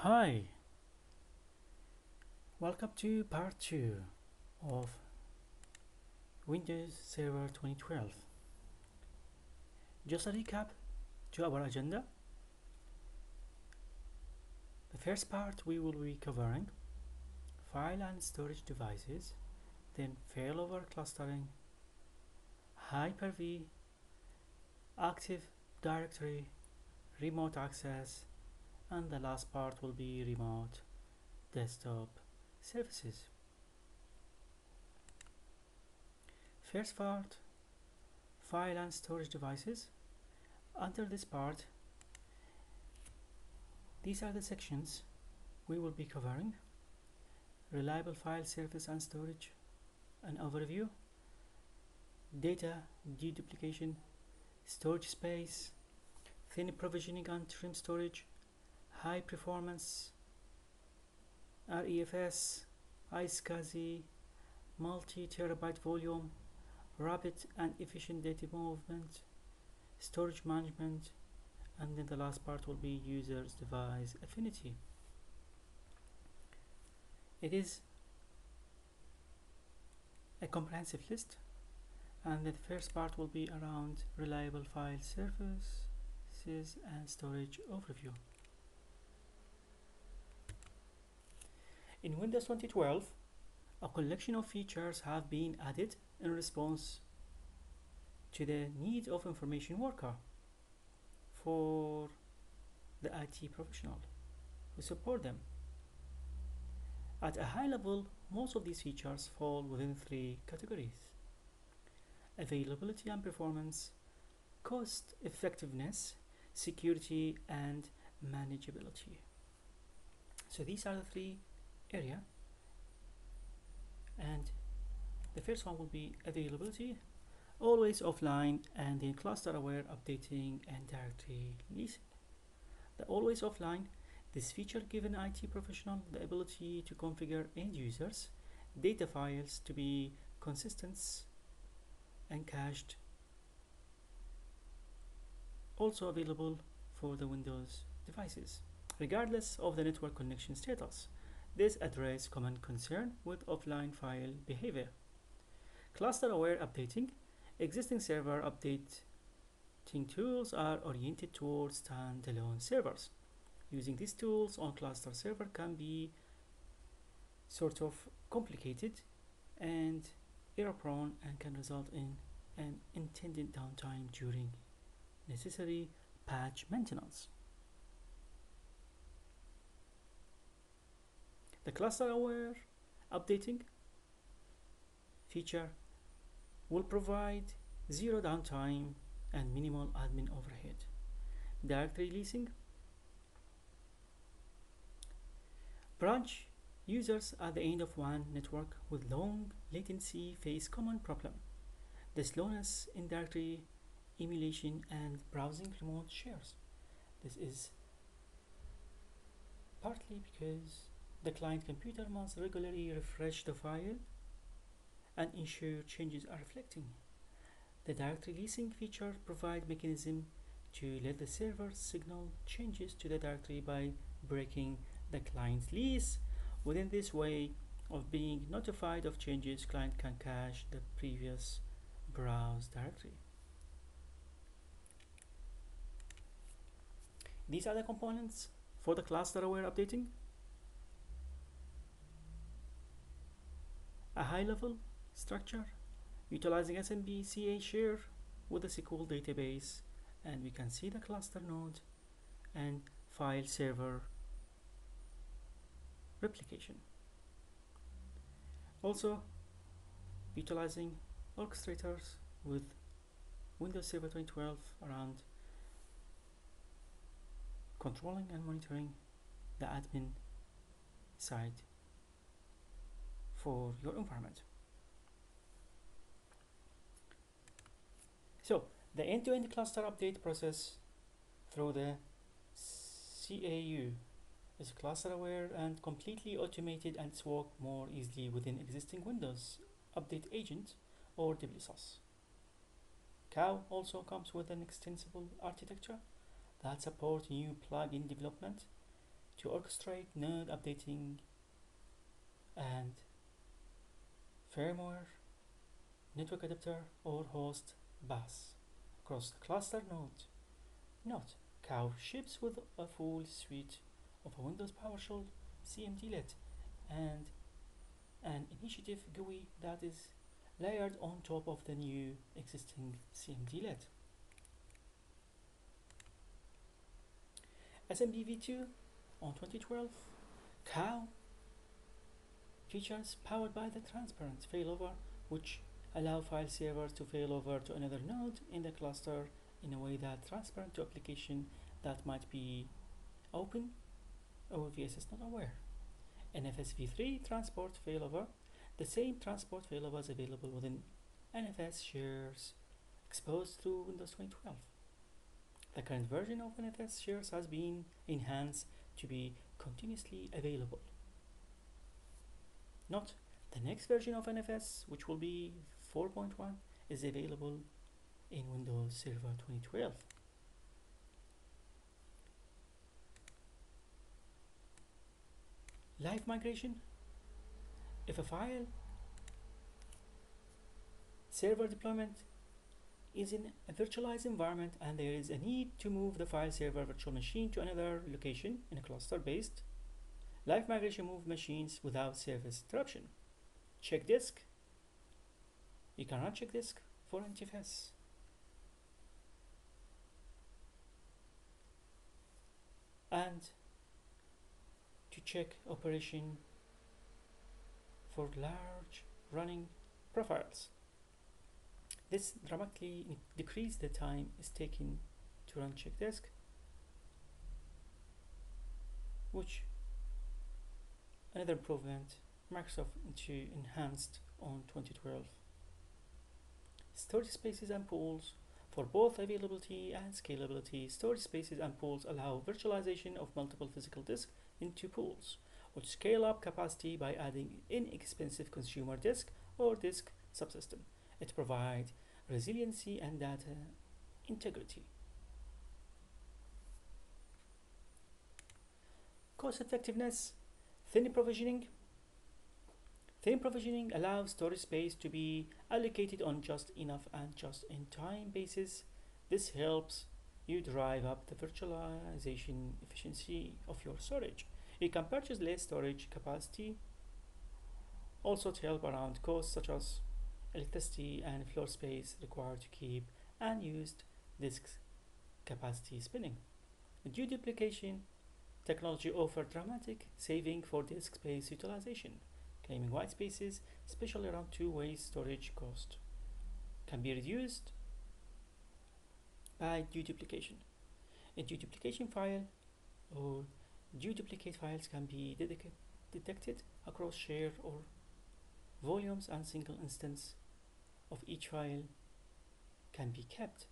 Hi, welcome to part 2 of Windows Server 2012. Just a recap to our agenda. The first part we will be covering file and storage devices, then failover clustering, Hyper-V, Active Directory, remote access, and the last part will be remote desktop services. First part, file and storage devices. Under this part, these are the sections we will be covering: reliable file service and storage, an overview, data deduplication, storage space, thin provisioning and trim storage, high performance, REFS, iSCSI, multi-terabyte volume, rapid and efficient data movement, storage management, and then the last part will be users device affinity. It is a comprehensive list, and the first part will be around reliable file services and storage overview. In Windows 2012, a collection of features have been added in response to the need of information worker for the IT professional who support them. At a high level, most of these features fall within three categories: availability and performance, cost effectiveness, security, and manageability. So these are the three areas, and the first one will be availability, always offline, and in cluster aware updating and directory leasing. The always offline, this feature gives an IT professional the ability to configure end users data files to be consistent and cached, also available for the Windows devices regardless of the network connection status. This addresses common concern with offline file behavior. Cluster aware updating, existing server updating tools are oriented towards standalone servers. Using these tools on cluster server can be sort of complicated and error prone and can result in an intended downtime during necessary patch maintenance. The cluster aware updating feature will provide zero downtime and minimal admin overhead. Directory leasing, branch users at the end of one network with long latency face common problem: the slowness in directory emulation and browsing remote shares. This is partly because the client computer must regularly refresh the file and ensure changes are reflecting. The directory leasing feature provides mechanism to let the server signal changes to the directory by breaking the client's lease. Within this way of being notified of changes, client can cache the previous browse directory. These are the components for the cluster aware updating. A high level structure utilizing SMB/CA share with a SQL database, and we can see the cluster node and file server replication. Also utilizing orchestrators with Windows Server 2012 around controlling and monitoring the admin side for your environment. So the end-to-end cluster update process through the CAU is cluster aware and completely automated, and it's work more easily within existing Windows Update Agent or WSOS. CAU also comes with an extensible architecture that supports new plugin development, to orchestrate node updating and firmware, network adapter, or host bus across the cluster node. Note, Cow ships with a full suite of a Windows PowerShell CMDlet and an initiative GUI that is layered on top of the new existing CMDlet. SMBv2 on 2012, Cow features powered by the transparent failover, which allow file servers to fail over to another node in the cluster in a way that transparent to application that might be open or VSS not aware. NFS v3 transport failover. The same transport failover is available within NFS shares exposed through Windows 2012. The current version of NFS shares has been enhanced to be continuously available. Note, the next version of NFS, which will be 4.1, is available in Windows Server 2012. Live migration. If a file server deployment is in a virtualized environment and there is a need to move the file server virtual machine to another location in a cluster based, live migration move machines without service interruption. Check disk. You can run check disk for NTFS. And to check operation for large running profiles. This dramatically decreases the time it's taken to run check disk, which another improvement Microsoft enhanced on 2012. Storage spaces and pools. For both availability and scalability, storage spaces and pools allow virtualization of multiple physical disks into pools, which scale up capacity by adding inexpensive consumer disk or disk subsystem. It provides resiliency and data integrity. Cost effectiveness. Thin provisioning. Thin provisioning allows storage space to be allocated on just enough and just in time basis. This helps you drive up the virtualization efficiency of your storage. You can purchase less storage capacity, also to help around costs such as electricity and floor space required to keep unused disk capacity spinning. Deduplication technology offers dramatic saving for disk space utilization, claiming white spaces, especially around two-way storage cost, can be reduced by deduplication. A deduplication file or deduplicate files can be detected across share or volumes, and single instance of each file can be kept,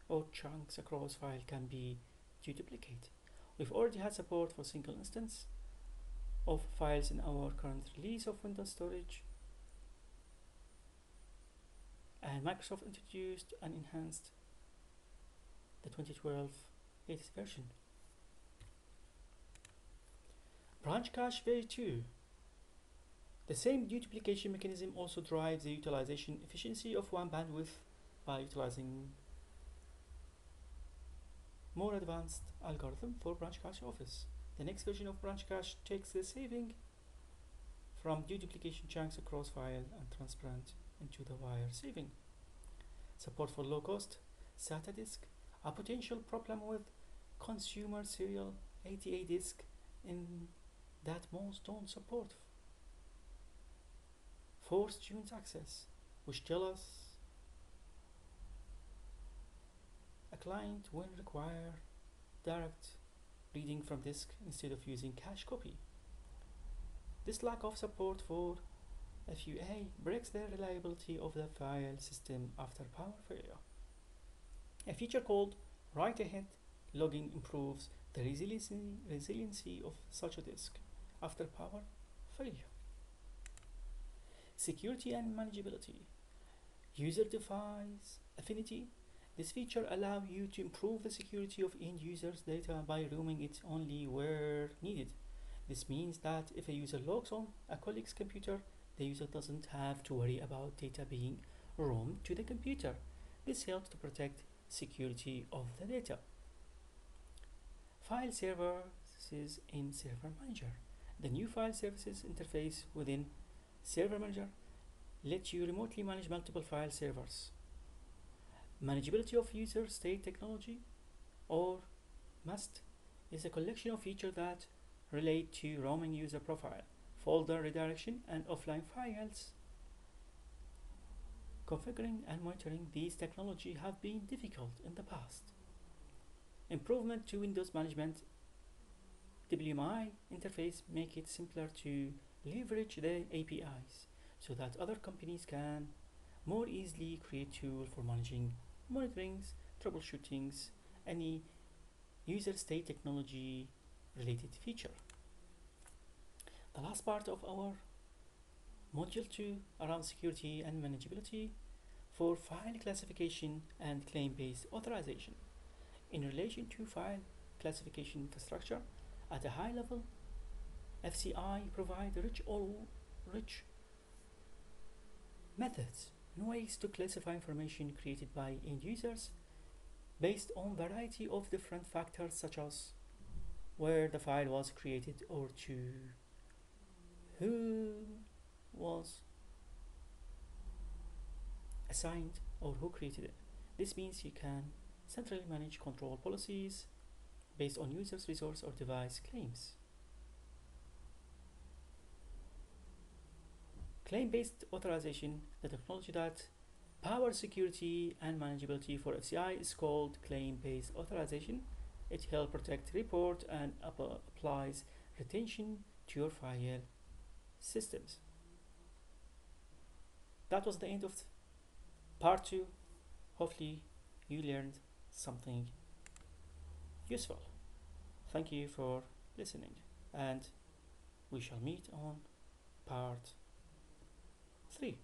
or chunks across file can be deduplicated. We've already had support for single instance of files in our current release of Windows Storage, and Microsoft introduced and enhanced the 2012 latest version. Branch cache v2. The same deduplication mechanism also drives the utilization efficiency of one bandwidth by utilizing more advanced algorithm for branch cache office. The next version of branch cache takes the saving from deduplication chunks across file and transparent into the wire saving. Support for low cost SATA disk. A potential problem with consumer serial ATA disk in that most don't support forced tunes access, which tell us a client will require direct reading from disk instead of using cache copy. This lack of support for FUA breaks the reliability of the file system after power failure. A feature called write ahead logging improves the resiliency of such a disk after power failure. Security and manageability. User device affinity. This feature allows you to improve the security of end users' data by roaming it only where needed. This means that if a user logs on a colleague's computer, the user doesn't have to worry about data being roamed to the computer. This helps to protect security of the data. File services in Server Manager. The new file services interface within Server Manager lets you remotely manage multiple file servers. Manageability of user state technology, or MUST, is a collection of features that relate to roaming user profile, folder redirection, and offline files. Configuring and monitoring these technology have been difficult in the past. Improvement to Windows Management WMI interface make it simpler to leverage the APIs so that other companies can more easily create tools for managing monitorings, troubleshootings, any user state technology related feature. The last part of our module 2 around security and manageability for file classification and claim-based authorization. In relation to file classification infrastructure, at a high level, FCI provide rich methods and ways to classify information created by end users based on variety of different factors such as where the file was created or to who was assigned or who created it. This means you can centrally manage control policies based on users' resource or device claims. Claim-based authorization, the technology that powers security and manageability for FCI, is called claim-based authorization. It helps protect, report, and applies retention to your file systems. That was the end of part 2. Hopefully you learned something useful. Thank you for listening, and we shall meet on part 3.